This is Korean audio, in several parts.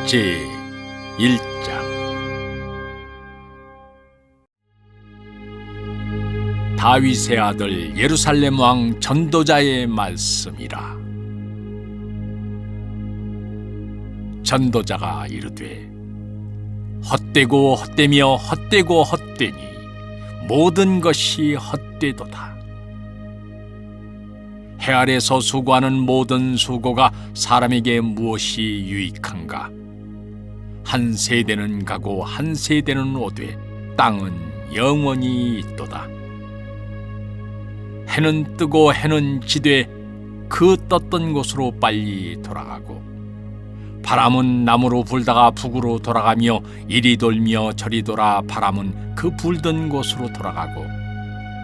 제1장. 다윗의 아들 예루살렘 왕 전도자의 말씀이라. 전도자가 이르되, 헛되고 헛되며 헛되고 헛되니 모든 것이 헛되도다. 해 아래서 수고하는 모든 수고가 사람에게 무엇이 유익한가? 한 세대는 가고 한 세대는 오되 땅은 영원히 있도다. 해는 뜨고 해는 지되 그 떴던 곳으로 빨리 돌아가고, 바람은 남으로 불다가 북으로 돌아가며 이리 돌며 저리 돌아 바람은 그 불던 곳으로 돌아가고,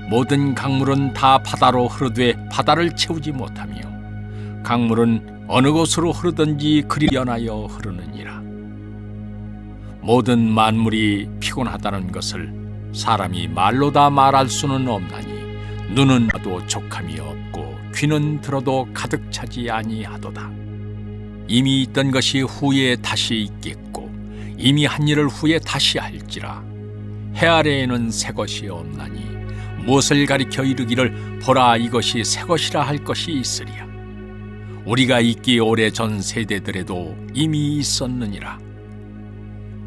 모든 강물은 다 바다로 흐르되 바다를 채우지 못하며 강물은 어느 곳으로 흐르든지 그리 연하여 흐르느니라. 모든 만물이 피곤하다는 것을 사람이 말로 다 말할 수는 없나니, 눈은 봐도 족함이 없고 귀는 들어도 가득 차지 아니하도다. 이미 있던 것이 후에 다시 있겠고 이미 한 일을 후에 다시 할지라. 해 아래에는 새 것이 없나니 무엇을 가리켜 이르기를 보라 이것이 새 것이라 할 것이 있으리야. 우리가 있기 오래전 세대들에도 이미 있었느니라.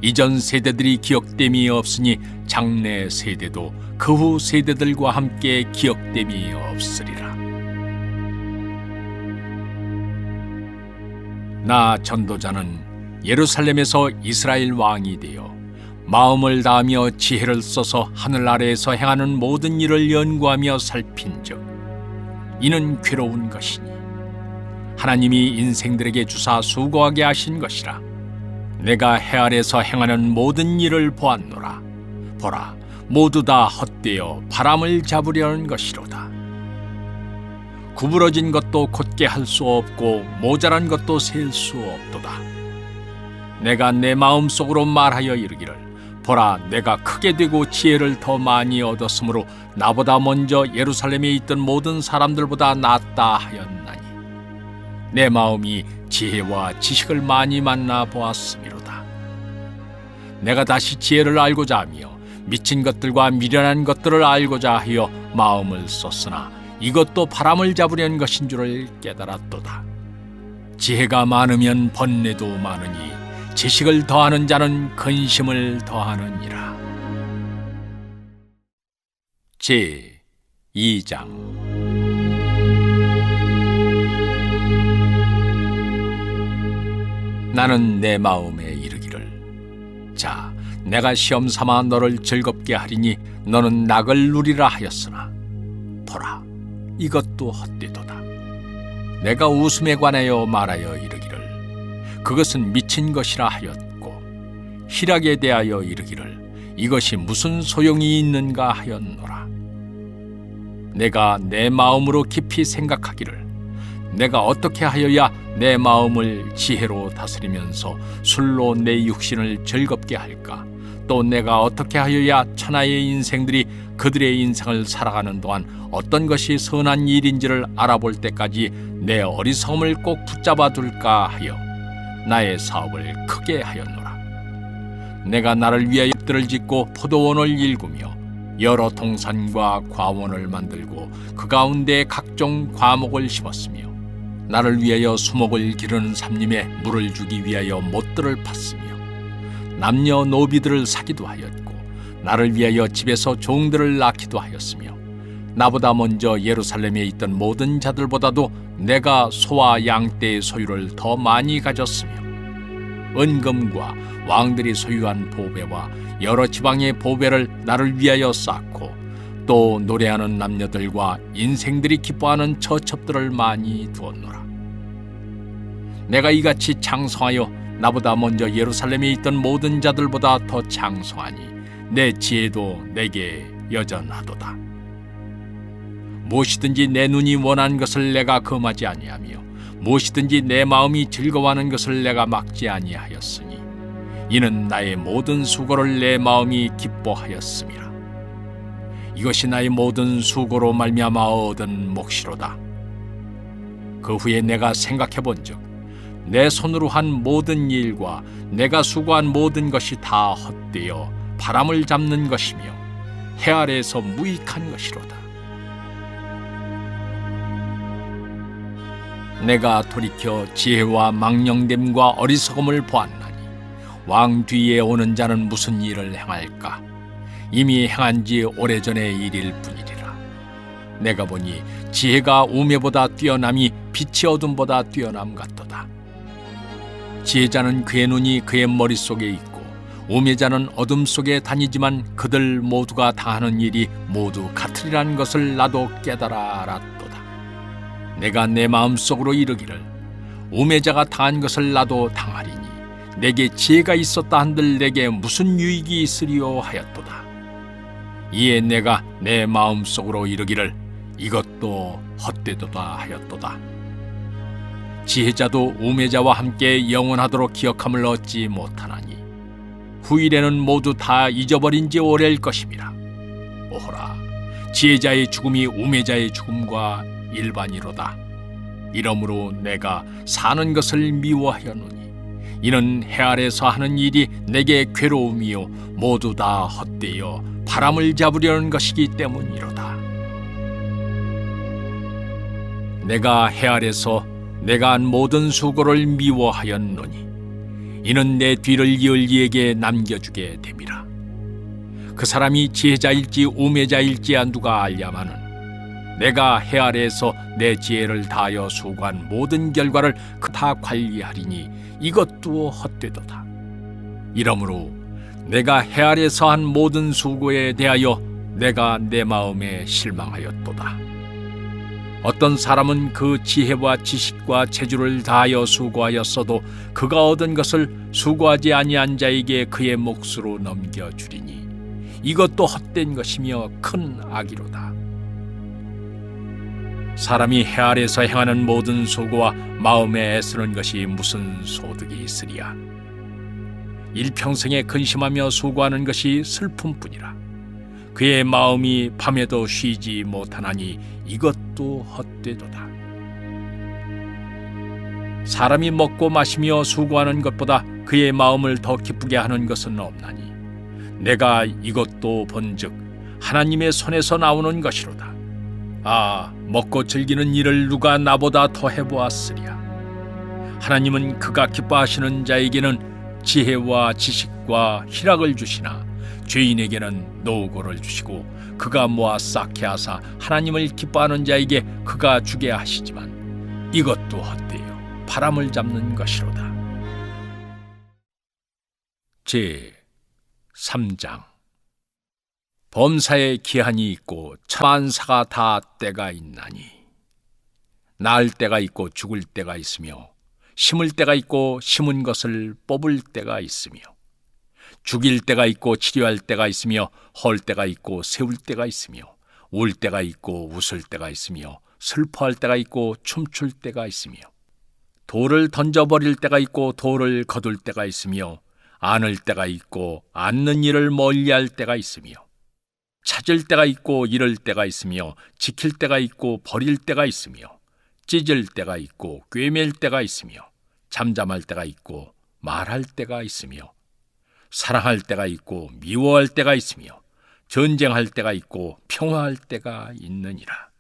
이전 세대들이 기억됨이 없으니 장래 세대도 그 후 세대들과 함께 기억됨이 없으리라. 나 전도자는 예루살렘에서 이스라엘 왕이 되어 마음을 다하며 지혜를 써서 하늘 아래에서 행하는 모든 일을 연구하며 살핀즉 이는 괴로운 것이니 하나님이 인생들에게 주사 수고하게 하신 것이라. 내가 해 아래에서 행하는 모든 일을 보았노라. 보라, 모두 다 헛되어 바람을 잡으려는 것이로다. 구부러진 것도 곧게 할 수 없고 모자란 것도 셀 수 없도다. 내가 내 마음속으로 말하여 이르기를, 보라, 내가 크게 되고 지혜를 더 많이 얻었으므로 나보다 먼저 예루살렘에 있던 모든 사람들보다 낫다 하였나니, 내 마음이 지혜와 지식을 많이 만나 보았음이로다. 내가 다시 지혜를 알고자 하며 미친 것들과 미련한 것들을 알고자 하여 마음을 썼으나 이것도 바람을 잡으려는 것인 줄을 깨달았도다. 지혜가 많으면 번뇌도 많으니 지식을 더하는 자는 근심을 더하느니라. 제2장. 나는 내 마음에 이르기를, 자, 내가 시험 삼아 너를 즐겁게 하리니 너는 낙을 누리라 하였으나 보라, 이것도 헛되도다. 내가 웃음에 관하여 말하여 이르기를, 그것은 미친 것이라 하였고, 희락에 대하여 이르기를, 이것이 무슨 소용이 있는가 하였노라. 내가 내 마음으로 깊이 생각하기를, 내가 어떻게 하여야 내 마음을 지혜로 다스리면서 술로 내 육신을 즐겁게 할까? 또 내가 어떻게 하여야 천하의 인생들이 그들의 인생을 살아가는 동안 어떤 것이 선한 일인지를 알아볼 때까지 내 어리석음을 꼭 붙잡아 둘까 하여 나의 사업을 크게 하였노라. 내가 나를 위하여 뜰을 짓고 포도원을 일구며 여러 동산과 과원을 만들고 그 가운데 각종 과목을 심었으며, 나를 위하여 수목을 기르는 삼림에 물을 주기 위하여 못들을 팠으며, 남녀 노비들을 사기도 하였고 나를 위하여 집에서 종들을 낳기도 하였으며, 나보다 먼저 예루살렘에 있던 모든 자들보다도 내가 소와 양떼의 소유를 더 많이 가졌으며, 은금과 왕들이 소유한 보배와 여러 지방의 보배를 나를 위하여 쌓고, 또 노래하는 남녀들과 인생들이 기뻐하는 처첩들을 많이 두었노라. 내가 이같이 장성하여 나보다 먼저 예루살렘에 있던 모든 자들보다 더 장성하니 내 지혜도 내게 여전하도다. 무엇이든지 내 눈이 원하는 것을 내가 금하지 아니하며 무엇이든지 내 마음이 즐거워하는 것을 내가 막지 아니하였으니, 이는 나의 모든 수고를 내 마음이 기뻐하였음이라. 이것이 나의 모든 수고로 말미암아 얻은 몫이로다. 그 후에 내가 생각해 본즉 내 손으로 한 모든 일과 내가 수고한 모든 것이 다 헛되어 바람을 잡는 것이며 해 아래에서 무익한 것이로다. 내가 돌이켜 지혜와 망령됨과 어리석음을 보았나니 왕 뒤에 오는 자는 무슨 일을 행할까? 이미 행한 지 오래전의 일일 뿐이리라. 내가 보니 지혜가 우매보다 뛰어남이 빛이 어둠보다 뛰어남 같도다. 지혜자는 그의 눈이 그의 머릿속에 있고 우매자는 어둠 속에 다니지만 그들 모두가 다하는 일이 모두 같으리라는 것을 나도 깨달아 알았도다. 내가 내 마음속으로 이르기를 우매자가 당한 것을 나도 당하리니 내게 지혜가 있었다 한들 내게 무슨 유익이 있으리요 하였도다. 이에 내가 내 마음속으로 이르기를 이것도 헛되도다 하였도다. 지혜자도 우매자와 함께 영원하도록 기억함을 얻지 못하나니 후일에는 모두 다 잊어버린 지 오래일 것임이라. 오호라, 지혜자의 죽음이 우매자의 죽음과 일반이로다. 이러므로 내가 사는 것을 미워하였노니 이는 해 아래서 하는 일이 내게 괴로움이요 모두 다 헛되어 바람을 잡으려는 것이기 때문이로다. 내가 해 아래서 내가 한 모든 수고를 미워하였노니 이는 내 뒤를 이을 이에게 남겨주게 됨이라. 그 사람이 지혜자일지 우매자일지야 누가 알랴마는 내가 해 아래에서 내 지혜를 다하여 수고한 모든 결과를 다 관리하리니 이것도 헛되도다. 이러므로 내가 해 아래에서 한 모든 수고에 대하여 내가 내 마음에 실망하였도다. 어떤 사람은 그 지혜와 지식과 재주를 다하여 수고하였어도 그가 얻은 것을 수고하지 아니한 자에게 그의 몫으로 넘겨주리니 이것도 헛된 것이며 큰 악이로다. 사람이 해 아래에서 행하는 모든 수고와 마음에 애쓰는 것이 무슨 소득이 있으리야. 일평생에 근심하며 수고하는 것이 슬픔뿐이라. 그의 마음이 밤에도 쉬지 못하나니 이것도 헛되도다. 사람이 먹고 마시며 수고하는 것보다 그의 마음을 더 기쁘게 하는 것은 없나니 내가 이것도 본즉 하나님의 손에서 나오는 것이로다. 아, 먹고 즐기는 일을 누가 나보다 더 해보았으랴. 하나님은 그가 기뻐하시는 자에게는 지혜와 지식과 희락을 주시나 죄인에게는 노고를 주시고 그가 모아 쌓게 하사 하나님을 기뻐하는 자에게 그가 주게 하시지만 이것도 헛되요 바람을 잡는 것이로다. 제 3장. 범사에 기한이 있고 천만사가 다 때가 있나니 낳을 때가 있고 죽을 때가 있으며 심을 때가 있고 심은 것을 뽑을 때가 있으며 죽일 때가 있고 치료할 때가 있으며 헐 때가 있고 세울 때가 있으며 울 때가 있고 웃을 때가 있으며 슬퍼할 때가 있고 춤출 때가 있으며 돌을 던져버릴 때가 있고 돌을 거둘 때가 있으며 안을 때가 있고 안는 일을 멀리할 때가 있으며 찾을 때가 있고 잃을 때가 있으며 지킬 때가 있고 버릴 때가 있으며 찢을 때가 있고 꿰맬 때가 있으며 잠잠할 때가 있고 말할 때가 있으며 사랑할 때가 있고 미워할 때가 있으며 전쟁할 때가 있고 평화할 때가 있느니라.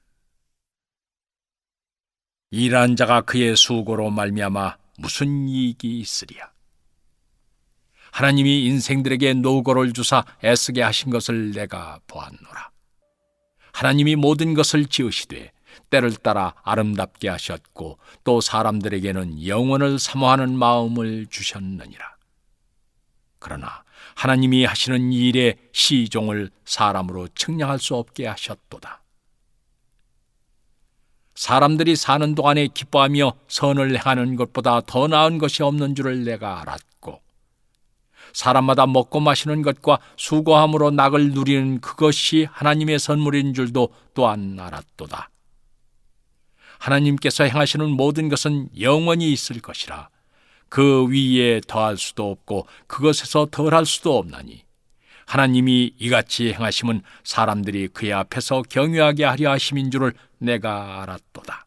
일한 자가 그의 수고로 말미암아 무슨 이익이 있으리야. 하나님이 인생들에게 노고를 주사 애쓰게 하신 것을 내가 보았노라. 하나님이 모든 것을 지으시되 때를 따라 아름답게 하셨고 또 사람들에게는 영원을 사모하는 마음을 주셨느니라. 그러나 하나님이 하시는 일의 시종을 사람으로 측량할 수 없게 하셨도다. 사람들이 사는 동안에 기뻐하며 선을 행하는 것보다 더 나은 것이 없는 줄을 내가 알았고 사람마다 먹고 마시는 것과 수고함으로 낙을 누리는 그것이 하나님의 선물인 줄도 또한 알았도다. 하나님께서 행하시는 모든 것은 영원히 있을 것이라. 그 위에 더할 수도 없고 그것에서 덜할 수도 없나니 하나님이 이같이 행하심은 사람들이 그의 앞에서 경외하게 하려 하심인 줄을 내가 알았도다.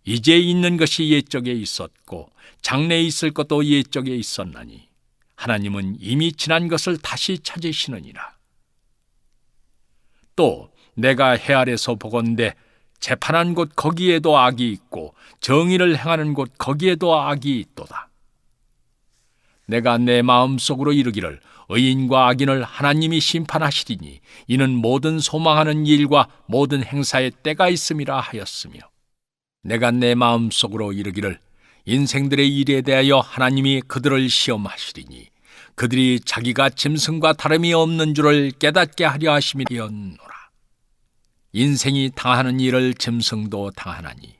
이제 있는 것이 옛적에 있었고 장래에 있을 것도 옛적에 있었나니 하나님은 이미 지난 것을 다시 찾으시느니라. 또 내가 해 아래서 보건대 재판한 곳 거기에도 악이 있고 정의를 행하는 곳 거기에도 악이 있도다. 내가 내 마음속으로 이르기를 의인과 악인을 하나님이 심판하시리니 이는 모든 소망하는 일과 모든 행사에 때가 있음이라 하였으며, 내가 내 마음속으로 이르기를 인생들의 일에 대하여 하나님이 그들을 시험하시리니 그들이 자기가 짐승과 다름이 없는 줄을 깨닫게 하려 하심이었노라. 인생이 당하는 일을 짐승도 당하나니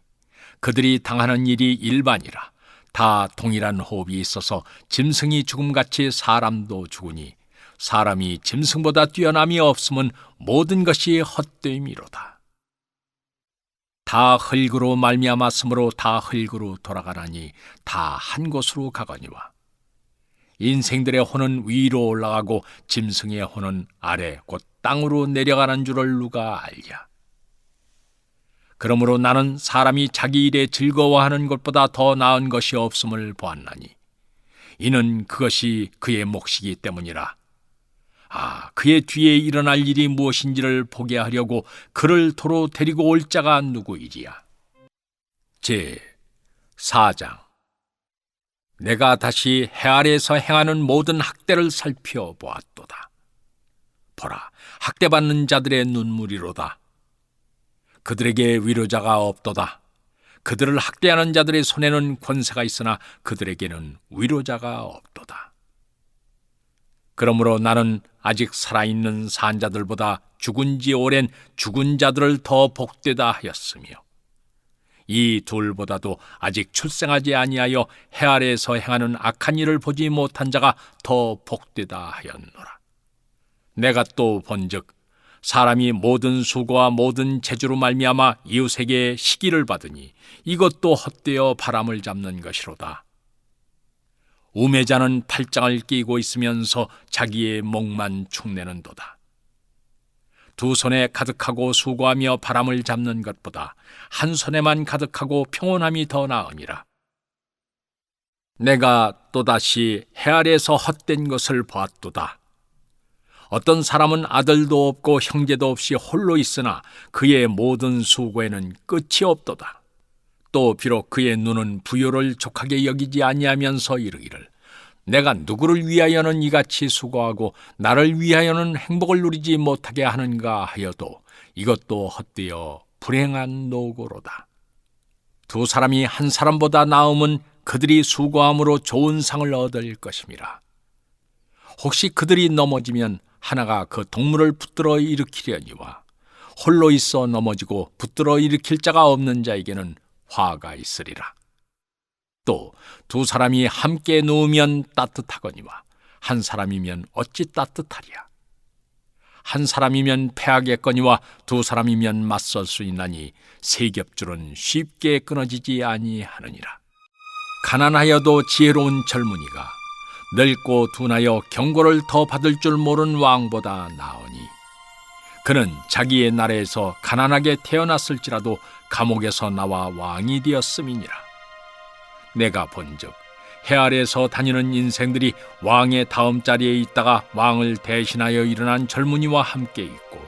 그들이 당하는 일이 일반이라. 다 동일한 호흡이 있어서 짐승이 죽음같이 사람도 죽으니 사람이 짐승보다 뛰어남이 없음은 모든 것이 헛됨이로다. 다 흙으로 말미암았으므로 다 흙으로 돌아가나니 다 한 곳으로 가거니와 인생들의 혼은 위로 올라가고 짐승의 혼은 아래 곧 땅으로 내려가는 줄을 누가 알랴. 그러므로 나는 사람이 자기 일에 즐거워하는 것보다 더 나은 것이 없음을 보았나니 이는 그것이 그의 몫이기 때문이라. 그의 뒤에 일어날 일이 무엇인지를 보게 하려고 그를 도로 데리고 올 자가 누구이리야. 제 4장. 내가 다시 해 아래에서 행하는 모든 학대를 살펴보았도다. 보라, 학대받는 자들의 눈물이로다. 그들에게 위로자가 없도다. 그들을 학대하는 자들의 손에는 권세가 있으나 그들에게는 위로자가 없도다. 그러므로 나는 아직 살아있는 산자들보다 죽은 지 오랜 죽은 자들을 더 복되다 하였으며, 이 둘보다도 아직 출생하지 아니하여 해 아래에서 행하는 악한 일을 보지 못한 자가 더 복되다 하였노라. 내가 또 본즉 사람이 모든 수고와 모든 재주로 말미암아 이웃에게 시기를 받으니 이것도 헛되어 바람을 잡는 것이로다. 우매자는 팔짱을 끼고 있으면서 자기의 목만 축내는도다. 두 손에 가득하고 수고하며 바람을 잡는 것보다 한 손에만 가득하고 평온함이 더 나음이라. 내가 또다시 해 아래에서 헛된 것을 보았도다. 어떤 사람은 아들도 없고 형제도 없이 홀로 있으나 그의 모든 수고에는 끝이 없도다. 또 비록 그의 눈은 부요를 족하게 여기지 아니하면서 이르기를 내가 누구를 위하여는 이같이 수고하고 나를 위하여는 행복을 누리지 못하게 하는가 하여도 이것도 헛되어 불행한 노고로다. 두 사람이 한 사람보다 나음은 그들이 수고함으로 좋은 상을 얻을 것임이라. 혹시 그들이 넘어지면 하나가 그 동물을 붙들어 일으키려니와 홀로 있어 넘어지고 붙들어 일으킬 자가 없는 자에게는 화가 있으리라. 또 두 사람이 함께 누우면 따뜻하거니와 한 사람이면 어찌 따뜻하랴. 한 사람이면 패하겠거니와 두 사람이면 맞설 수 있나니 세 겹줄은 쉽게 끊어지지 아니하느니라. 가난하여도 지혜로운 젊은이가 늙고 둔하여 경고를 더 받을 줄 모르는 왕보다 나으니 그는 자기의 나라에서 가난하게 태어났을지라도 감옥에서 나와 왕이 되었음이니라. 내가 본즉 해 아래에서 다니는 인생들이 왕의 다음 자리에 있다가 왕을 대신하여 일어난 젊은이와 함께 있고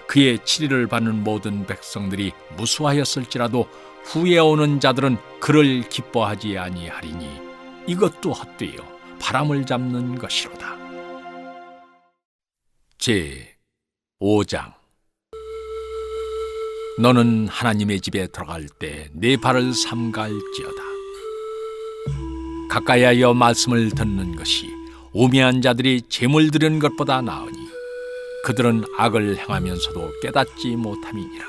그의 치리를 받는 모든 백성들이 무수하였을지라도 후에 오는 자들은 그를 기뻐하지 아니하리니 이것도 헛되어 바람을 잡는 것이로다. 제 5장. 너는 하나님의 집에 들어갈 때 네 발을 삼갈지어다. 가까이하여 말씀을 듣는 것이 우매한 자들이 재물 드리는 것보다 나으니 그들은 악을 행하면서도 깨닫지 못함이니라.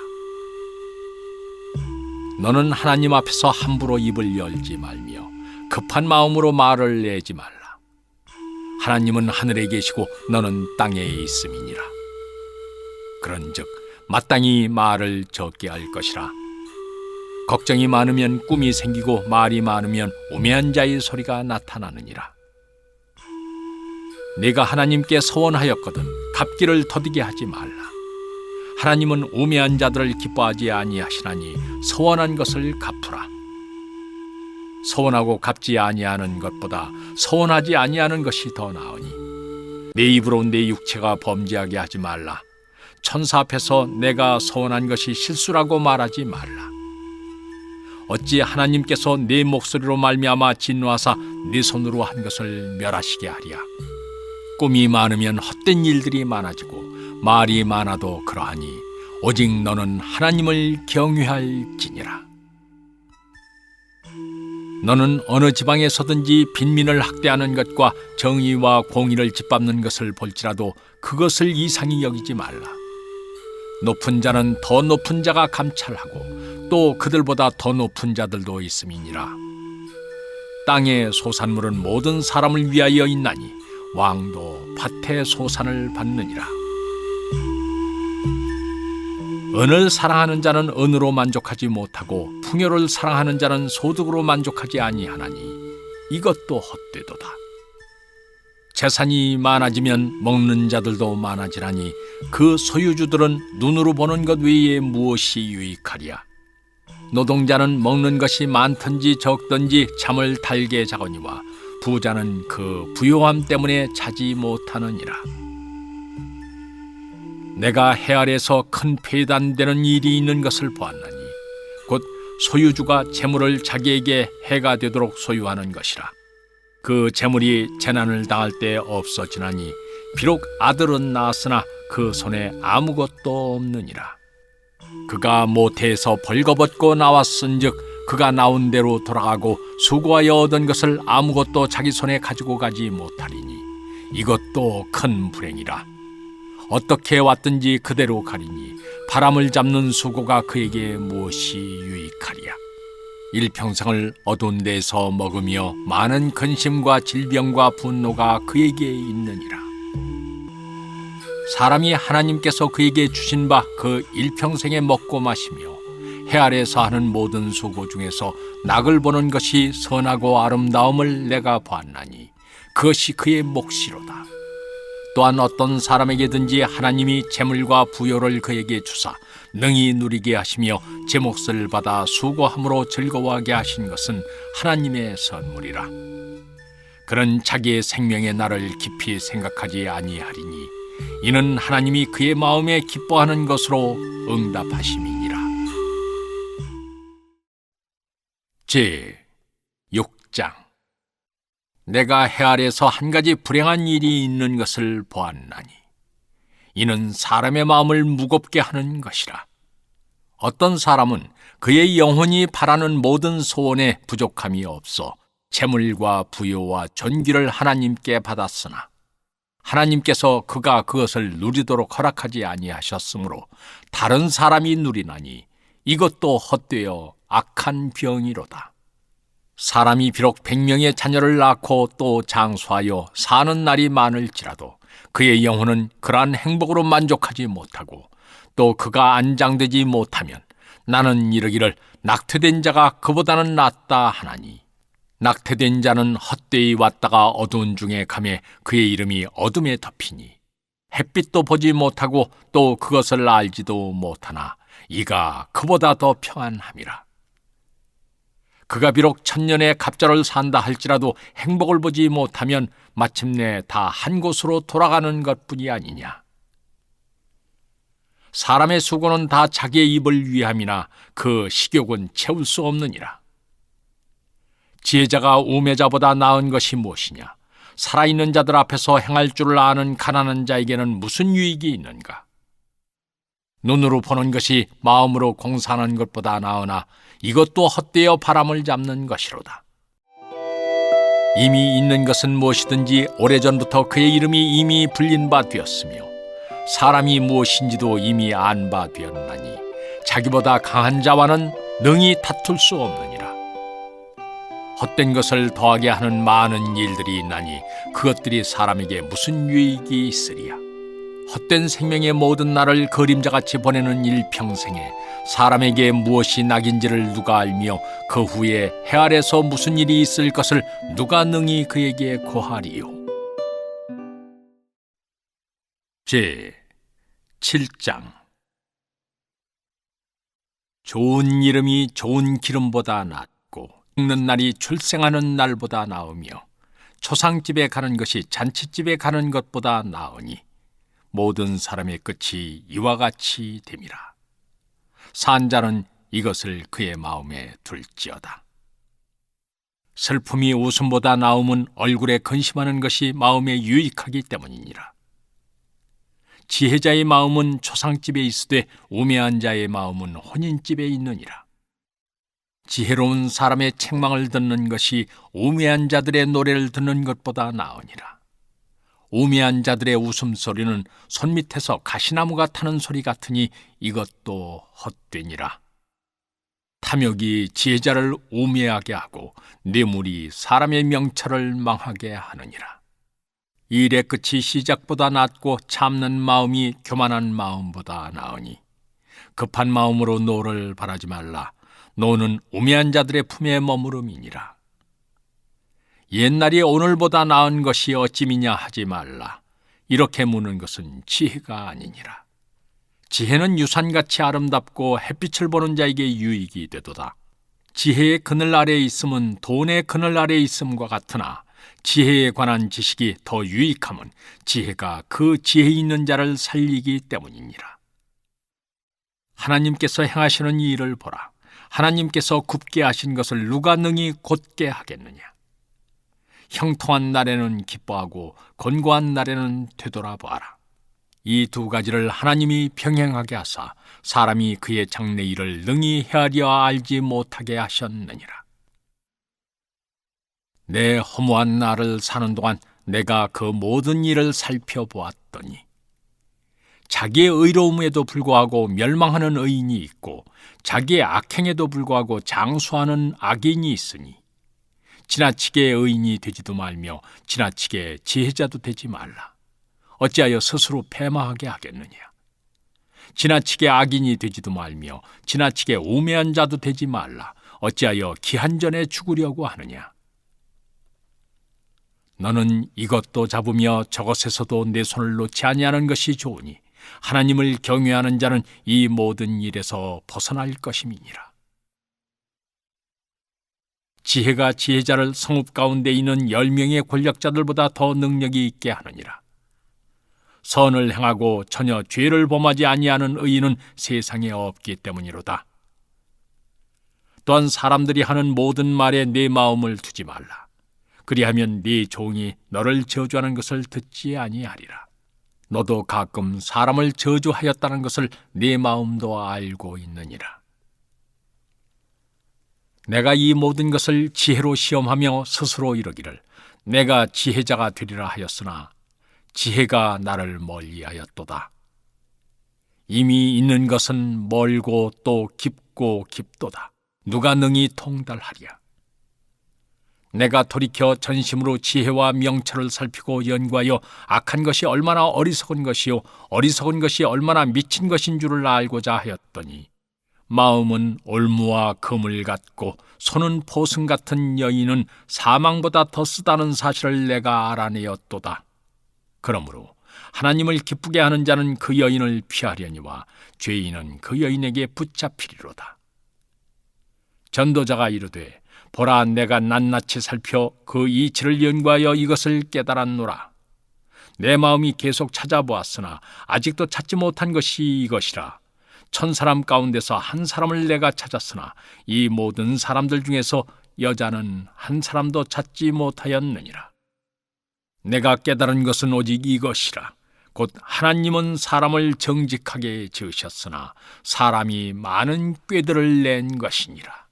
너는 하나님 앞에서 함부로 입을 열지 말며 급한 마음으로 말을 내지 말라. 하나님은 하늘에 계시고 너는 땅에 있음이니라. 그런즉 마땅히 말을 적게 할 것이라. 걱정이 많으면 꿈이 생기고 말이 많으면 우매한 자의 소리가 나타나느니라. 네가 하나님께 서원하였거든 갚기를 더디게 하지 말라. 하나님은 우매한 자들을 기뻐하지 아니하시나니 서원한 것을 갚으라. 서원하고 갚지 아니하는 것보다 서원하지 아니하는 것이 더 나으니 내 입으로 내 육체가 범죄하게 하지 말라. 천사 앞에서 내가 서원한 것이 실수라고 말하지 말라. 어찌 하나님께서 내 목소리로 말미암아 진노하사 네 손으로 한 것을 멸하시게 하랴. 꿈이 많으면 헛된 일들이 많아지고 말이 많아도 그러하니 오직 너는 하나님을 경외할지니라. 너는 어느 지방에서든지 빈민을 학대하는 것과 정의와 공의를 짓밟는 것을 볼지라도 그것을 이상히 여기지 말라. 높은 자는 더 높은 자가 감찰하고 또 그들보다 더 높은 자들도 있음이니라. 땅의 소산물은 모든 사람을 위하여 있나니 왕도 밭의 소산을 받느니라. 은을 사랑하는 자는 은으로 만족하지 못하고 풍요를 사랑하는 자는 소득으로 만족하지 아니하나니 이것도 헛되도다. 재산이 많아지면 먹는 자들도 많아지라니 그 소유주들은 눈으로 보는 것 외에 무엇이 유익하랴. 노동자는 먹는 것이 많든지 적든지 잠을 달게 자거니와 부자는 그 부요함 때문에 자지 못하느니라. 내가 해 아래서 큰 폐단되는 일이 있는 것을 보았나니 곧 소유주가 재물을 자기에게 해가 되도록 소유하는 것이라. 그 재물이 재난을 당할 때 없어지나니 비록 아들은 낳았으나 그 손에 아무것도 없느니라. 그가 모태에서 벌거벗고 나왔은즉 그가 나온 대로 돌아가고 수고하여 얻은 것을 아무것도 자기 손에 가지고 가지 못하리니 이것도 큰 불행이라. 어떻게 왔든지 그대로 가리니 바람을 잡는 수고가 그에게 무엇이 유익하리야. 일평생을 어두운 데서 먹으며 많은 근심과 질병과 분노가 그에게 있느니라. 사람이 하나님께서 그에게 주신 바 그 일평생에 먹고 마시며 해 아래서 하는 모든 수고 중에서 낙을 보는 것이 선하고 아름다움을 내가 보았나니 그것이 그의 몫이로다. 또한 어떤 사람에게든지 하나님이 재물과 부요를 그에게 주사 능히 누리게 하시며 제 몫을 받아 수고함으로 즐거워하게 하신 것은 하나님의 선물이라. 그는 자기의 생명의 날을 깊이 생각하지 아니하리니 이는 하나님이 그의 마음에 기뻐하는 것으로 응답하심이니라. 제 6장. 내가 해 아래서 한 가지 불행한 일이 있는 것을 보았나니 이는 사람의 마음을 무겁게 하는 것이라. 어떤 사람은 그의 영혼이 바라는 모든 소원에 부족함이 없어 재물과 부요와 존귀를 하나님께 받았으나 하나님께서 그가 그것을 누리도록 허락하지 아니하셨으므로 다른 사람이 누리나니 이것도 헛되어 악한 병이로다. 사람이 비록 100명의 자녀를 낳고 또 장수하여 사는 날이 많을지라도 그의 영혼은 그러한 행복으로 만족하지 못하고 또 그가 안장되지 못하면 나는 이르기를 낙태된 자가 그보다는 낫다 하나니 낙태된 자는 헛되이 왔다가 어두운 중에 가매 그의 이름이 어둠에 덮이니 햇빛도 보지 못하고 또 그것을 알지도 못하나 이가 그보다 더 평안함이라. 그가 비록 천년의 갑절을 산다 할지라도 행복을 보지 못하면 마침내 다 한 곳으로 돌아가는 것뿐이 아니냐. 사람의 수고는 다 자기의 입을 위함이나 그 식욕은 채울 수 없느니라. 지혜자가 우매자보다 나은 것이 무엇이냐. 살아있는 자들 앞에서 행할 줄을 아는 가난한 자에게는 무슨 유익이 있는가. 눈으로 보는 것이 마음으로 공사하는 것보다 나으나 이것도 헛되어 바람을 잡는 것이로다. 이미 있는 것은 무엇이든지 오래전부터 그의 이름이 이미 불린 바 되었으며 사람이 무엇인지도 이미 안 바 되었나니 자기보다 강한 자와는 능히 다툴 수 없느니라. 헛된 것을 더하게 하는 많은 일들이 있나니 그것들이 사람에게 무슨 유익이 있으리야. 헛된 생명의 모든 날을 그림자같이 보내는 일평생에 사람에게 무엇이 낙인지를 누가 알며 그 후에 해 아래서 무슨 일이 있을 것을 누가 능히 그에게 고하리요. 제 7장. 좋은 이름이 좋은 기름보다 낫고 죽는 날이 출생하는 날보다 나으며 초상집에 가는 것이 잔치집에 가는 것보다 나으니 모든 사람의 끝이 이와 같이 됨이라. 산 자는 이것을 그의 마음에 둘지어다. 슬픔이 웃음보다 나음은 얼굴에 근심하는 것이 마음에 유익하기 때문이니라. 지혜자의 마음은 초상집에 있으되 우매한 자의 마음은 혼인집에 있느니라. 지혜로운 사람의 책망을 듣는 것이 우매한 자들의 노래를 듣는 것보다 나으니라. 우매한 자들의 웃음소리는 손밑에서 가시나무가 타는 소리 같으니 이것도 헛되니라. 탐욕이 지혜자를 우매하게 하고 뇌물이 사람의 명철을 망하게 하느니라. 일의 끝이 시작보다 낫고 참는 마음이 교만한 마음보다 나으니 급한 마음으로 노를 바라지 말라. 노는 우매한 자들의 품에 머무름이니라. 옛날이 오늘보다 나은 것이 어찌미냐 하지 말라. 이렇게 묻는 것은 지혜가 아니니라. 지혜는 유산같이 아름답고 햇빛을 보는 자에게 유익이 되도다. 지혜의 그늘 아래에 있음은 돈의 그늘 아래에 있음과 같으나 지혜에 관한 지식이 더 유익함은 지혜가 그 지혜 있는 자를 살리기 때문이니라. 하나님께서 행하시는 이 일을 보라. 하나님께서 굽게 하신 것을 누가 능히 곧게 하겠느냐. 형통한 날에는 기뻐하고 곤고한 날에는 되돌아보아라. 이 두 가지를 하나님이 병행하게 하사 사람이 그의 장래 일을 능히 헤아려 알지 못하게 하셨느니라. 내 허무한 날을 사는 동안 내가 그 모든 일을 살펴보았더니 자기의 의로움에도 불구하고 멸망하는 의인이 있고 자기의 악행에도 불구하고 장수하는 악인이 있으니 지나치게 의인이 되지도 말며 지나치게 지혜자도 되지 말라. 어찌하여 스스로 패망하게 하겠느냐. 지나치게 악인이 되지도 말며 지나치게 우매한 자도 되지 말라. 어찌하여 기한 전에 죽으려고 하느냐. 너는 이것도 잡으며 저것에서도 내 손을 놓지 아니하는 것이 좋으니 하나님을 경외하는 자는 이 모든 일에서 벗어날 것임이니라. 지혜가 지혜자를 성읍 가운데 있는 10명의 권력자들보다 더 능력이 있게 하느니라. 선을 행하고 전혀 죄를 범하지 아니하는 의인은 세상에 없기 때문이로다. 또한 사람들이 하는 모든 말에 네 마음을 두지 말라. 그리하면 네 종이 너를 저주하는 것을 듣지 아니하리라. 너도 가끔 사람을 저주하였다는 것을 네 마음도 알고 있느니라. 내가 이 모든 것을 지혜로 시험하며 스스로 이르기를 내가 지혜자가 되리라 하였으나 지혜가 나를 멀리하였도다. 이미 있는 것은 멀고 또 깊고 깊도다. 누가 능히 통달하랴. 내가 돌이켜 전심으로 지혜와 명철을 살피고 연구하여 악한 것이 얼마나 어리석은 것이요 어리석은 것이 얼마나 미친 것인 줄을 알고자 하였더니 마음은 올무와 그물 같고 손은 포승 같은 여인은 사망보다 더 쓰다는 사실을 내가 알아내었도다. 그러므로 하나님을 기쁘게 하는 자는 그 여인을 피하려니와 죄인은 그 여인에게 붙잡히리로다. 전도자가 이르되 보라, 내가 낱낱이 살펴 그 이치를 연구하여 이것을 깨달았노라. 내 마음이 계속 찾아보았으나 아직도 찾지 못한 것이 이것이라. 1000사람 가운데서 한 사람을 내가 찾았으나 이 모든 사람들 중에서 여자는 한 사람도 찾지 못하였느니라. 내가 깨달은 것은 오직 이것이라. 곧 하나님은 사람을 정직하게 지으셨으나 사람이 많은 꾀들을 낸 것이니라.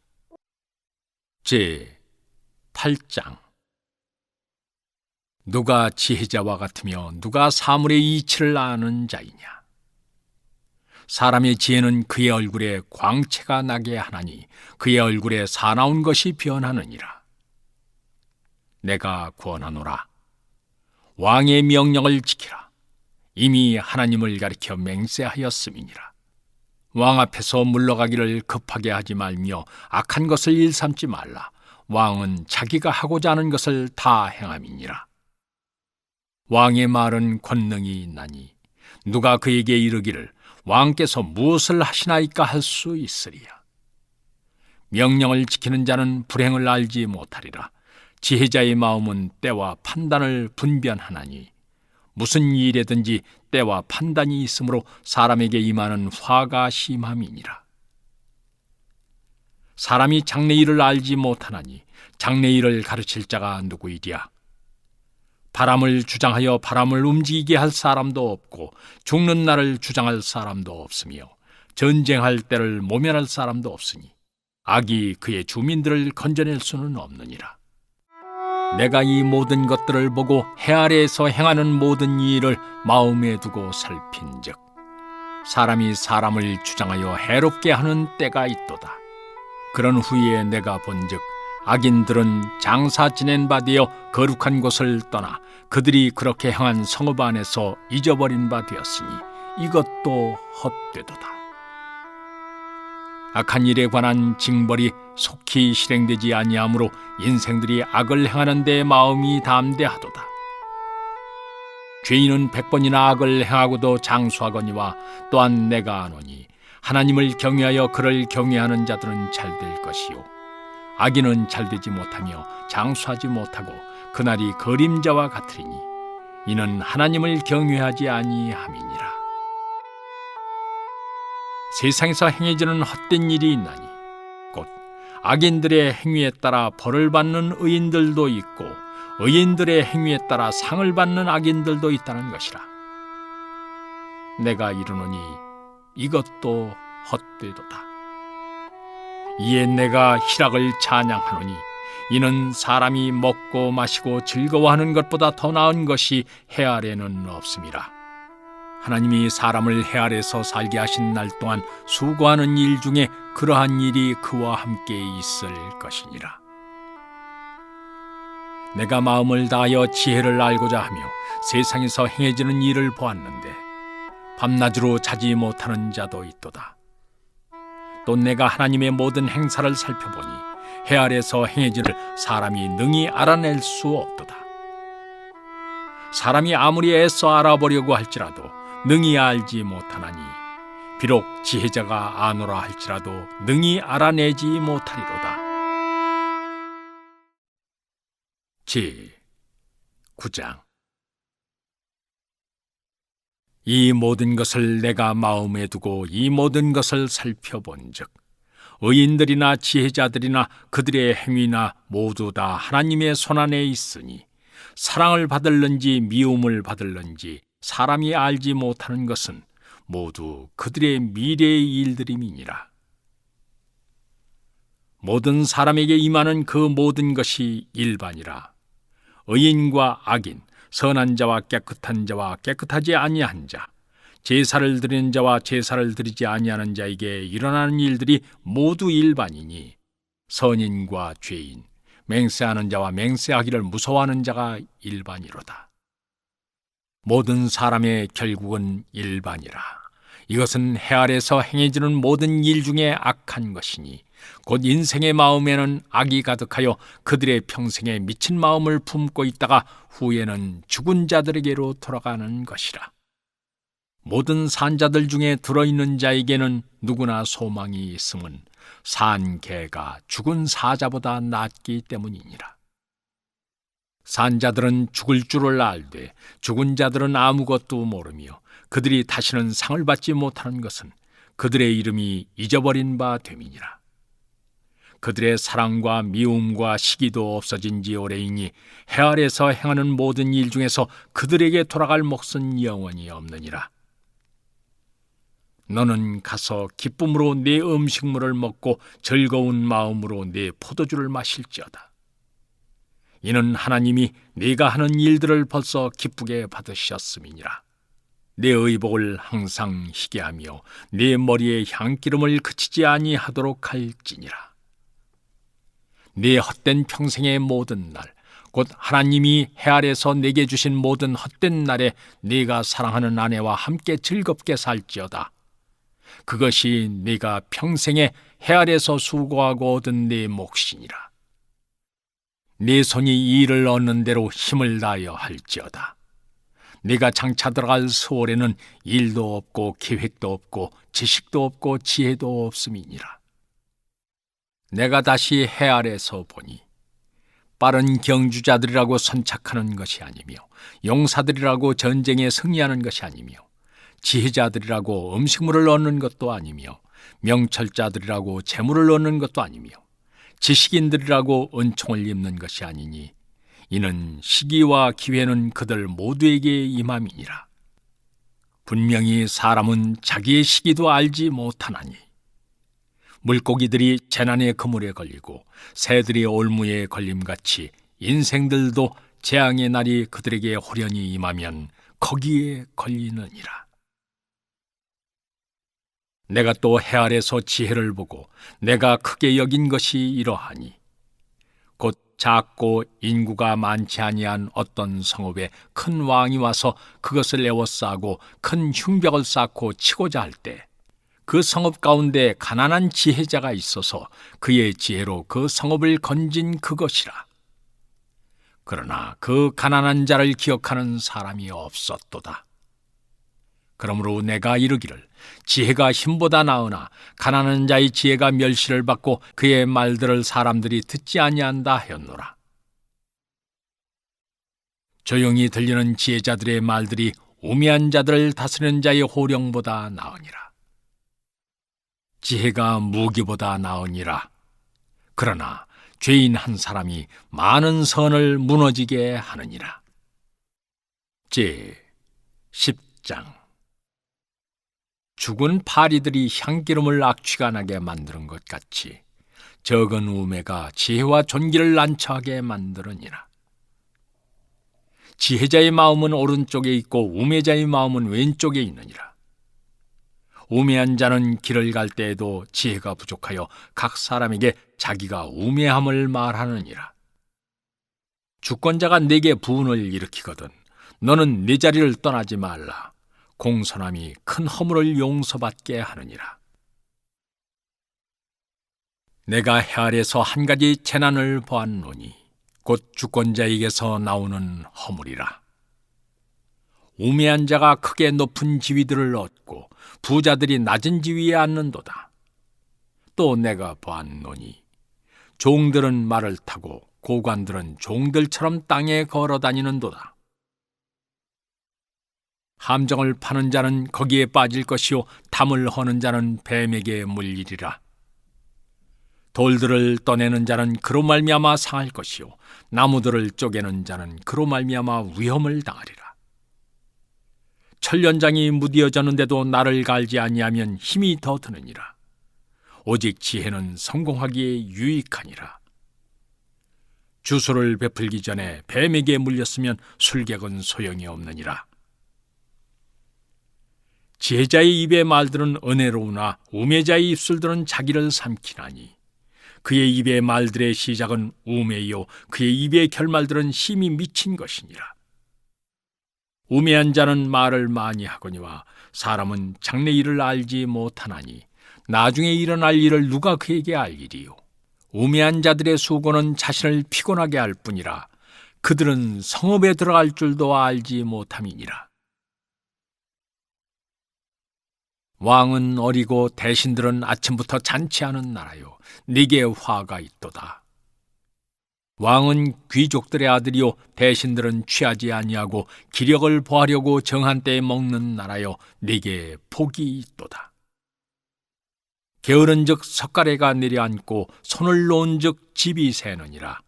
제 8장. 누가 지혜자와 같으며 누가 사물의 이치를 아는 자이냐. 사람의 지혜는 그의 얼굴에 광채가 나게 하나니 그의 얼굴에 사나운 것이 변하느니라. 내가 구원하노라. 왕의 명령을 지키라. 이미 하나님을 가리켜 맹세하였음이니라. 왕 앞에서 물러가기를 급하게 하지 말며 악한 것을 일삼지 말라. 왕은 자기가 하고자 하는 것을 다 행함이니라. 왕의 말은 권능이 있나니 누가 그에게 이르기를 왕께서 무엇을 하시나이까 할 수 있으리야. 명령을 지키는 자는 불행을 알지 못하리라. 지혜자의 마음은 때와 판단을 분별하나니 무슨 일에든지 때와 판단이 있으므로 사람에게 임하는 화가 심함이니라. 사람이 장래일을 알지 못하나니 장래일을 가르칠 자가 누구이랴. 바람을 주장하여 바람을 움직이게 할 사람도 없고 죽는 날을 주장할 사람도 없으며 전쟁할 때를 모면할 사람도 없으니 악이 그의 주민들을 건져낼 수는 없느니라. 내가 이 모든 것들을 보고 해 아래에서 행하는 모든 일을 마음에 두고 살핀즉 사람이 사람을 주장하여 해롭게 하는 때가 있도다. 그런 후에 내가 본즉 악인들은 장사 지낸 바 되어 거룩한 곳을 떠나 그들이 그렇게 행한 성읍 안에서 잊어버린 바 되었으니 이것도 헛되도다. 악한 일에 관한 징벌이 속히 실행되지 아니하므로 인생들이 악을 행하는 데 마음이 담대하도다. 죄인은 100번이나 악을 행하고도 장수하거니와 또한 내가 아노니 하나님을 경외하여 그를 경외하는 자들은 잘될 것이요 악인은 잘되지 못하며 장수하지 못하고 그날이 그림자와 같으리니 이는 하나님을 경외하지 아니함이니라. 세상에서 행해지는 헛된 일이 있나니 곧 악인들의 행위에 따라 벌을 받는 의인들도 있고 의인들의 행위에 따라 상을 받는 악인들도 있다는 것이라. 내가 이르노니 이것도 헛되도다. 이에 내가 희락을 찬양하노니 이는 사람이 먹고 마시고 즐거워하는 것보다 더 나은 것이 해 아래는 없음이라. 하나님이 사람을 해 아래서 살게 하신 날 동안 수고하는 일 중에 그러한 일이 그와 함께 있을 것이니라. 내가 마음을 다하여 지혜를 알고자 하며 세상에서 행해지는 일을 보았는데 밤낮으로 자지 못하는 자도 있도다. 또 내가 하나님의 모든 행사를 살펴보니 해 아래서 행해지를 사람이 능히 알아낼 수 없도다. 사람이 아무리 애써 알아보려고 할지라도 능히 알지 못하나니 비록 지혜자가 아노라 할지라도 능히 알아내지 못하리로다. 제9장. 이 모든 것을 내가 마음에 두고 이 모든 것을 살펴본즉 의인들이나 지혜자들이나 그들의 행위나 모두 다 하나님의 손안에 있으니 사랑을 받을는지 미움을 받을는지 사람이 알지 못하는 것은 모두 그들의 미래의 일들임이니라. 모든 사람에게 임하는 그 모든 것이 일반이라. 의인과 악인, 선한 자와 깨끗한 자와 깨끗하지 아니한 자, 제사를 드리는 자와 제사를 드리지 아니하는 자에게 일어나는 일들이 모두 일반이니 선인과 죄인, 맹세하는 자와 맹세하기를 무서워하는 자가 일반이로다. 모든 사람의 결국은 일반이라. 이것은 해 아래서 행해지는 모든 일 중에 악한 것이니 곧 인생의 마음에는 악이 가득하여 그들의 평생에 미친 마음을 품고 있다가 후에는 죽은 자들에게로 돌아가는 것이라. 모든 산자들 중에 들어있는 자에게는 누구나 소망이 있음은 산 개가 죽은 사자보다 낫기 때문이니라. 산자들은 죽을 줄을 알되 죽은 자들은 아무것도 모르며 그들이 다시는 상을 받지 못하는 것은 그들의 이름이 잊어버린 바 됨이니라. 그들의 사랑과 미움과 시기도 없어진 지 오래이니 해 아래서 행하는 모든 일 중에서 그들에게 돌아갈 몫은 영원히 없느니라. 너는 가서 기쁨으로 네 음식물을 먹고 즐거운 마음으로 네 포도주를 마실지어다. 이는 하나님이 네가 하는 일들을 벌써 기쁘게 받으셨음이니라. 내 의복을 항상 희게 하며 네 머리에 향기름을 그치지 아니하도록 할지니라. 네 헛된 평생의 모든 날, 곧 하나님이 해 아래서 내게 주신 모든 헛된 날에 네가 사랑하는 아내와 함께 즐겁게 살지어다. 그것이 네가 평생에 해 아래서 수고하고 얻은 네 몫이니라. 네 손이 이 일을 얻는 대로 힘을 다하여 할지어다. 네가 장차 들어갈 세월에는 일도 없고 계획도 없고 지식도 없고 지혜도 없음이니라. 내가 다시 해 아래서 보니 빠른 경주자들이라고 선착하는 것이 아니며 용사들이라고 전쟁에 승리하는 것이 아니며 지혜자들이라고 음식물을 얻는 것도 아니며 명철자들이라고 재물을 얻는 것도 아니며 지식인들이라고 은총을 입는 것이 아니니 이는 시기와 기회는 그들 모두에게 임함이니라. 분명히 사람은 자기의 시기도 알지 못하나니 물고기들이 재난의 그물에 걸리고 새들이 올무에 걸림같이 인생들도 재앙의 날이 그들에게 호련히 임하면 거기에 걸리느니라. 내가 또 해 아래서 지혜를 보고 내가 크게 여긴 것이 이러하니 곧 작고 인구가 많지 아니한 어떤 성읍에 큰 왕이 와서 그것을 에워싸고 큰 흉벽을 쌓고 치고자 할 때 그 성읍 가운데 가난한 지혜자가 있어서 그의 지혜로 그 성읍을 건진 그것이라. 그러나 그 가난한 자를 기억하는 사람이 없었도다. 그러므로 내가 이르기를 지혜가 힘보다 나으나 가난한 자의 지혜가 멸시를 받고 그의 말들을 사람들이 듣지 아니한다 하였노라. 조용히 들리는 지혜자들의 말들이 우매한 자들을 다스리는 자의 호령보다 나으니라. 지혜가 무기보다 나으니라. 그러나 죄인 한 사람이 많은 선을 무너지게 하느니라. 제 10장. 죽은 파리들이 향기름을 악취가 나게 만드는 것 같이 적은 우매가 지혜와 존귀를 난처하게 만드느니라. 지혜자의 마음은 오른쪽에 있고 우매자의 마음은 왼쪽에 있느니라. 우매한 자는 길을 갈 때에도 지혜가 부족하여 각 사람에게 자기가 우매함을 말하느니라. 주권자가 내게 부은을 일으키거든 너는 네 자리를 떠나지 말라. 공손함이 큰 허물을 용서받게 하느니라. 내가 해 아래서 한 가지 재난을 보았노니 곧 주권자에게서 나오는 허물이라. 우매한 자가 크게 높은 지위들을 얻고 부자들이 낮은 지위에 앉는도다. 또 내가 보았노니 종들은 말을 타고 고관들은 종들처럼 땅에 걸어 다니는도다. 함정을 파는 자는 거기에 빠질 것이요 담을 허는 자는 뱀에게 물리리라. 돌들을 떠내는 자는 그로 말미암아 상할 것이요 나무들을 쪼개는 자는 그로 말미암아 위험을 당하리라. 철련장이 무디어졌는데도 나를 갈지 아니하면 힘이 더 드느니라. 오직 지혜는 성공하기에 유익하니라. 주소를 베풀기 전에 뱀에게 물렸으면 술객은 소용이 없느니라. 지혜자의 입의 말들은 은혜로우나 우매자의 입술들은 자기를 삼키나니 그의 입의 말들의 시작은 우매요 그의 입의 결말들은 심히 미친 것이니라. 우매한 자는 말을 많이 하거니와 사람은 장래 일을 알지 못하나니 나중에 일어날 일을 누가 그에게 알리리요. 우매한 자들의 수고는 자신을 피곤하게 할 뿐이라 그들은 성읍에 들어갈 줄도 알지 못함이니라. 왕은 어리고 대신들은 아침부터 잔치하는 나라요 네게 화가 있도다. 왕은 귀족들의 아들이요 대신들은 취하지 아니하고 기력을 보하려고 정한 때에 먹는 나라요 네게 복이 있도다. 게으른즉 석가래가 내려앉고 손을 놓은즉 집이 새느니라.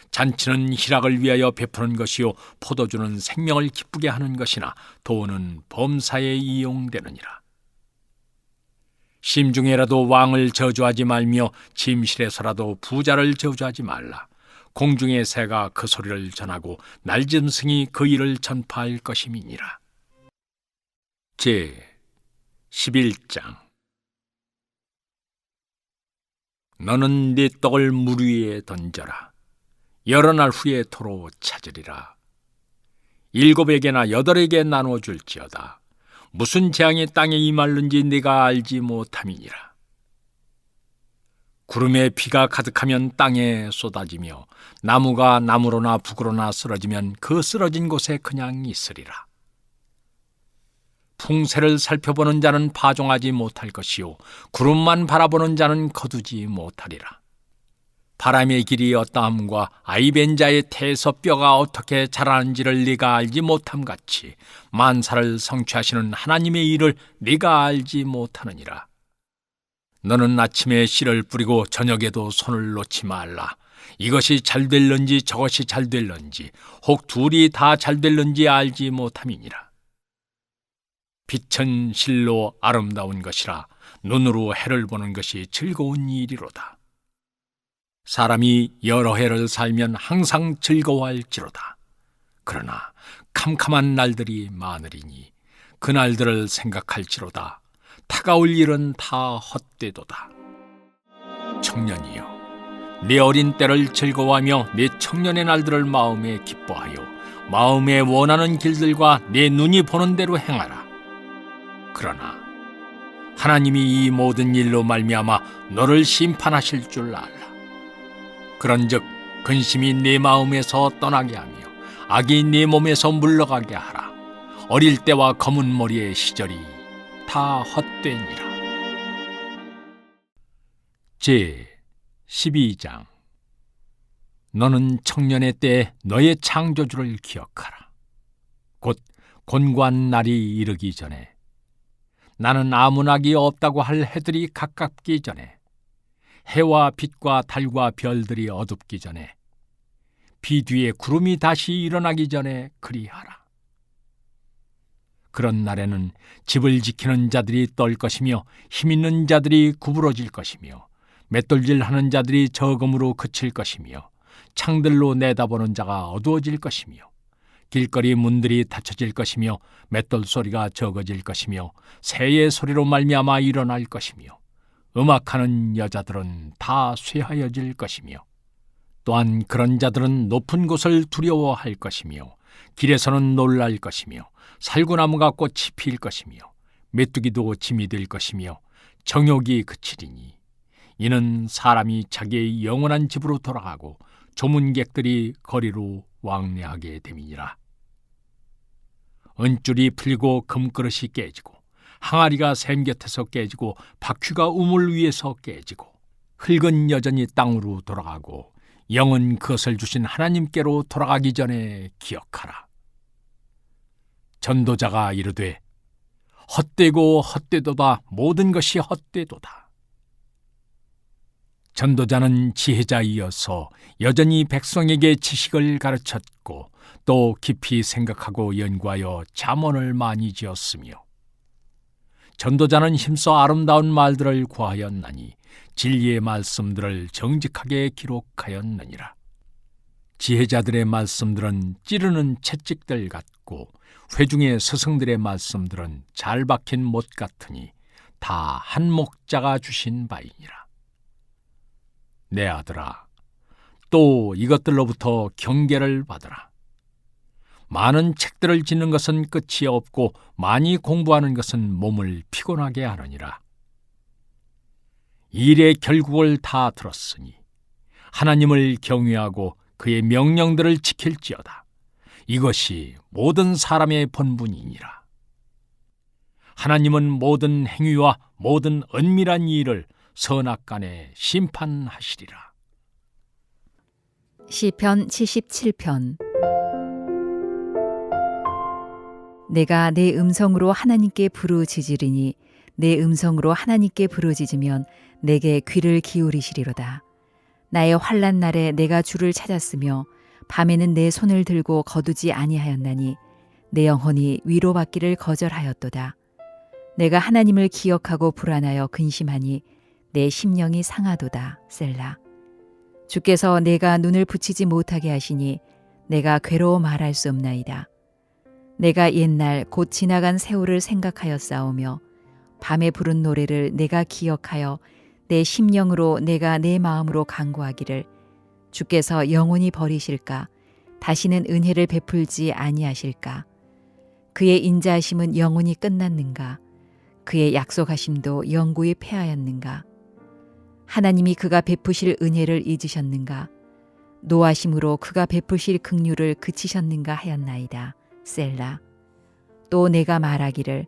잔치는 희락을 위하여 베푸는 것이요 포도주는 생명을 기쁘게 하는 것이나 돈은 범사에 이용되느니라. 심중에라도 왕을 저주하지 말며 침실에서라도 부자를 저주하지 말라. 공중의 새가 그 소리를 전하고 날짐승이 그 일을 전파할 것임이니라. 제 11장. 너는 네 떡을 물 위에 던져라. 여러 날 후에 도로 찾으리라. 7에게나 8에게 나눠줄지어다. 무슨 재앙이 땅에 임할는지 네가 알지 못함이니라. 구름에 비가 가득하면 땅에 쏟아지며 나무가 나무로나 북으로나 쓰러지면 그 쓰러진 곳에 그냥 있으리라. 풍세를 살펴보는 자는 파종하지 못할 것이요 구름만 바라보는 자는 거두지 못하리라. 바람의 길이 어떠함과 아이벤 자의 태에서 뼈가 어떻게 자라는지를 네가 알지 못함 같이 만사를 성취하시는 하나님의 일을 네가 알지 못하느니라. 너는 아침에 씨를 뿌리고 저녁에도 손을 놓지 말라. 이것이 잘 될런지 저것이 잘 될런지 혹 둘이 다 잘 될런지 알지 못함이니라. 빛은 실로 아름다운 것이라 눈으로 해를 보는 것이 즐거운 일이로다. 사람이 여러 해를 살면 항상 즐거워할지로다. 그러나 캄캄한 날들이 많으리니 그 날들을 생각할지로다. 다가올 일은 다 헛되도다. 청년이여, 네 어린 때를 즐거워하며 네 청년의 날들을 마음에 기뻐하여 마음에 원하는 길들과 네 눈이 보는 대로 행하라. 그러나 하나님이 이 모든 일로 말미암아 너를 심판하실 줄 알라. 그런즉 근심이 네 마음에서 떠나게 하며 악이 네 몸에서 물러가게 하라. 어릴 때와 검은 머리의 시절이 다 헛되니라. 제 12장. 너는 청년의 때에 너의 창조주를 기억하라. 곧 곤고한 날이 이르기 전에, 나는 아무 낙이 없다고 할 해들이 가깝기 전에, 해와 빛과 달과 별들이 어둡기 전에, 비 뒤에 구름이 다시 일어나기 전에 그리하라. 그런 날에는 집을 지키는 자들이 떨 것이며 힘 있는 자들이 구부러질 것이며 맷돌질하는 자들이 저금으로 그칠 것이며 창들로 내다보는 자가 어두워질 것이며 길거리 문들이 닫혀질 것이며 맷돌 소리가 적어질 것이며 새의 소리로 말미암아 일어날 것이며 음악하는 여자들은 다 쇠하여질 것이며 또한 그런 자들은 높은 곳을 두려워할 것이며 길에서는 놀랄 것이며 살구나무가 꽃이 필 것이며 메뚜기도 짐이 될 것이며 정욕이 그치리니 이는 사람이 자기의 영원한 집으로 돌아가고 조문객들이 거리로 왕래하게 됨이니라. 은줄이 풀리고 금그릇이 깨지고 항아리가 샘 곁에서 깨지고 바퀴가 우물 위에서 깨지고 흙은 여전히 땅으로 돌아가고 영은 그것을 주신 하나님께로 돌아가기 전에 기억하라. 전도자가 이르되 헛되고 헛되도다. 모든 것이 헛되도다. 전도자는 지혜자이어서 여전히 백성에게 지식을 가르쳤고 또 깊이 생각하고 연구하여 잠언을 많이 지었으며 전도자는 힘써 아름다운 말들을 구하였나니 진리의 말씀들을 정직하게 기록하였느니라. 지혜자들의 말씀들은 찌르는 채찍들 같고 회중의 스승들의 말씀들은 잘 박힌 못 같으니 다 한 목자가 주신 바이니라. 내 아들아, 또 이것들로부터 경계를 받으라. 많은 책들을 짓는 것은 끝이 없고 많이 공부하는 것은 몸을 피곤하게 하느니라. 일의 결국을 다 들었으니 하나님을 경외하고 그의 명령들을 지킬지어다. 이것이 모든 사람의 본분이니라. 하나님은 모든 행위와 모든 은밀한 일을 선악간에 심판하시리라. 시편 77편. 내가 내 음성으로 하나님께 부르짖으리니 내 음성으로 하나님께 부르짖으면 내게 귀를 기울이시리로다. 나의 환난 날에 내가 주를 찾았으며 밤에는 내 손을 들고 거두지 아니하였나니 내 영혼이 위로받기를 거절하였도다. 내가 하나님을 기억하고 불안하여 근심하니 내 심령이 상하도다. 셀라. 주께서 내가 눈을 붙이지 못하게 하시니 내가 괴로워 말할 수 없나이다. 내가 옛날 곧 지나간 세월을 생각하여 싸우며 밤에 부른 노래를 내가 기억하여 내 심령으로 내가 내 마음으로 간구하기를 주께서 영원히 버리실까? 다시는 은혜를 베풀지 아니하실까? 그의 인자하심은 영원히 끝났는가? 그의 약속하심도 영구히 패하였는가? 하나님이 그가 베푸실 은혜를 잊으셨는가? 노하심으로 그가 베푸실 긍휼을 그치셨는가 하였나이다. 셀라. 또 내가 말하기를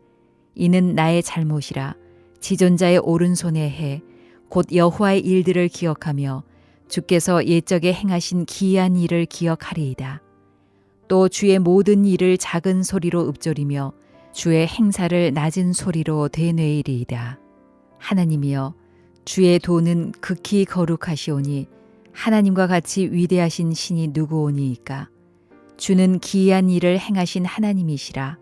이는 나의 잘못이라. 지존자의 오른손에 해 곧 여호와의 일들을 기억하며 주께서 옛적에 행하신 기이한 일을 기억하리이다. 또 주의 모든 일을 작은 소리로 읊조리며 주의 행사를 낮은 소리로 되뇌이리이다. 하나님이여, 주의 도는 극히 거룩하시오니 하나님과 같이 위대하신 신이 누구오니이까. 주는 기이한 일을 행하신 하나님이시라.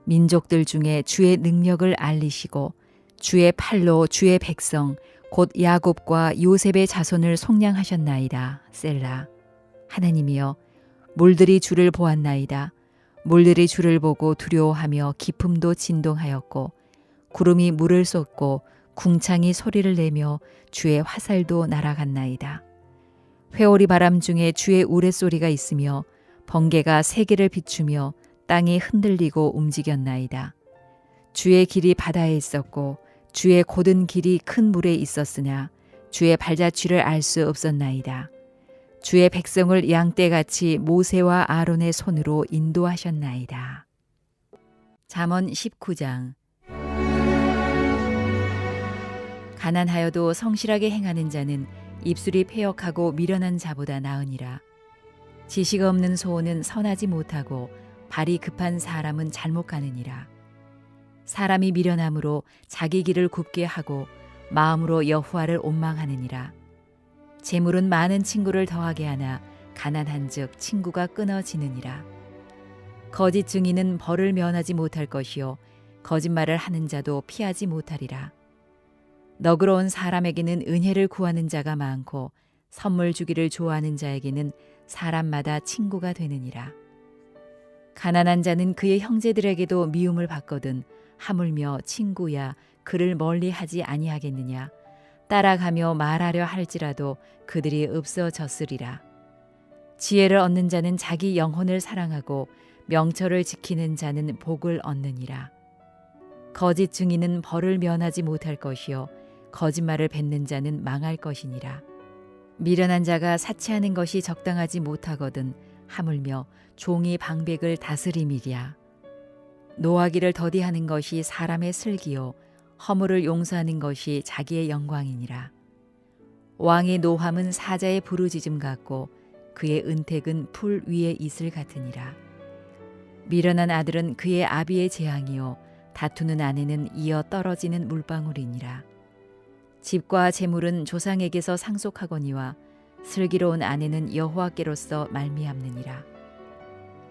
민족들 중에 주의 능력을 알리시고 주의 팔로 주의 백성 곧 야곱과 요셉의 자손을 속량하셨나이다. 셀라. 하나님이여, 물들이 주를 보았나이다. 물들이 주를 보고 두려워하며 기품도 진동하였고 구름이 물을 쏟고 궁창이 소리를 내며 주의 화살도 날아갔나이다. 회오리 바람 중에 주의 우레소리가 있으며 번개가 세계를 비추며 땅이 흔들리고 움직였나이다. 주의 길이 바다에 있었고 주의 곧은 길이 큰 물에 있었으나 주의 발자취를 알 수 없었나이다. 주의 백성을 양떼같이 모세와 아론의 손으로 인도하셨나이다. 잠언 19장. 가난하여도 성실하게 행하는 자는 입술이 패역하고 미련한 자보다 나으니라. 지식 없는 소원은 선하지 못하고 발이 급한 사람은 잘못 가느니라. 사람이 미련함으로 자기 길을 굽게 하고 마음으로 여호와를 원망하느니라. 재물은 많은 친구를 더하게 하나 가난한즉 친구가 끊어지느니라. 거짓 증인은 벌을 면하지 못할 것이요 거짓말을 하는 자도 피하지 못하리라. 너그러운 사람에게는 은혜를 구하는 자가 많고 선물 주기를 좋아하는 자에게는 사람마다 친구가 되느니라. 가난한 자는 그의 형제들에게도 미움을 받거든 하물며 친구야 그를 멀리하지 아니하겠느냐. 따라가며 말하려 할지라도 그들이 없어졌으리라. 지혜를 얻는 자는 자기 영혼을 사랑하고 명철을 지키는 자는 복을 얻느니라. 거짓 증인은 벌을 면하지 못할 것이요 거짓말을 뱉는 자는 망할 것이니라. 미련한 자가 사치하는 것이 적당하지 못하거든 하물며 종이 방백을 다스림이랴. 노하기를 더디하는 것이 사람의 슬기요 허물을 용서하는 것이 자기의 영광이니라. 왕의 노함은 사자의 부르짖음 같고 그의 은택은 풀 위에 이슬 같으니라. 미련한 아들은 그의 아비의 재앙이요 다투는 아내는 이어 떨어지는 물방울이니라. 집과 재물은 조상에게서 상속하거니와 슬기로운 아내는 여호와께로서 말미암느니라.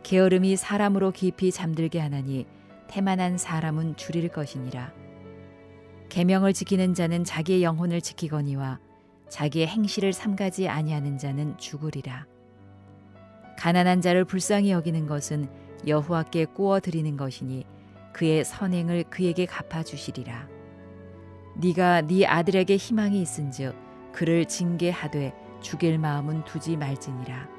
게으름이 사람으로 깊이 잠들게 하나니 태만한 사람은 줄일 것이니라. 계명을 지키는 자는 자기의 영혼을 지키거니와 자기의 행실을 삼가지 아니하는 자는 죽으리라. 가난한 자를 불쌍히 여기는 것은 여호와께 꾸어 드리는 것이니 그의 선행을 그에게 갚아 주시리라. 네가 네 아들에게 희망이 있은즉 그를 징계하되 죽일 마음은 두지 말지니라.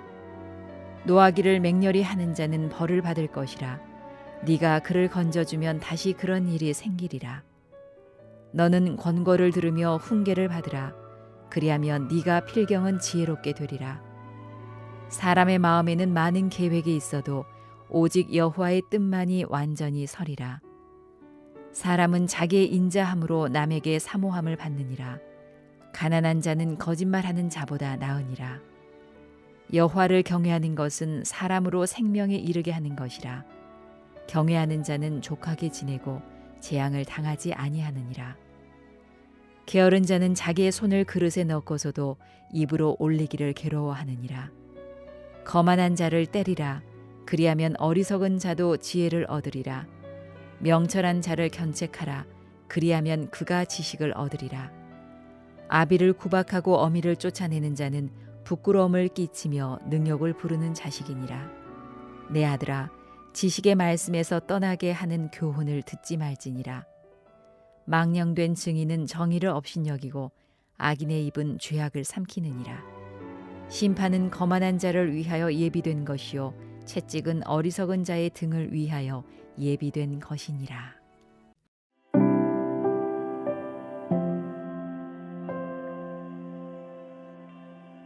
노하기를 맹렬히 하는 자는 벌을 받을 것이라. 네가 그를 건져주면 다시 그런 일이 생기리라. 너는 권고를 들으며 훈계를 받으라. 그리하면 네가 필경은 지혜롭게 되리라. 사람의 마음에는 많은 계획이 있어도 오직 여호와의 뜻만이 완전히 서리라. 사람은 자기의 인자함으로 남에게 사모함을 받느니라. 가난한 자는 거짓말하는 자보다 나으니라. 여호와를 경외하는 것은 사람으로 생명에 이르게 하는 것이라. 경외하는 자는 족하게 지내고 재앙을 당하지 아니하느니라. 게으른 자는 자기의 손을 그릇에 넣고서도 입으로 올리기를 괴로워하느니라. 거만한 자를 때리라. 그리하면 어리석은 자도 지혜를 얻으리라. 명철한 자를 견책하라. 그리하면 그가 지식을 얻으리라. 아비를 구박하고 어미를 쫓아내는 자는 부끄러움을 끼치며 능욕을 부르는 자식이니라. 내 아들아, 지식의 말씀에서 떠나게 하는 교훈을 듣지 말지니라. 망령된 증인은 정의를 업신여기고 악인의 입은 죄악을 삼키느니라. 심판은 거만한 자를 위하여 예비된 것이요 채찍은 어리석은 자의 등을 위하여 예비된 것이니라.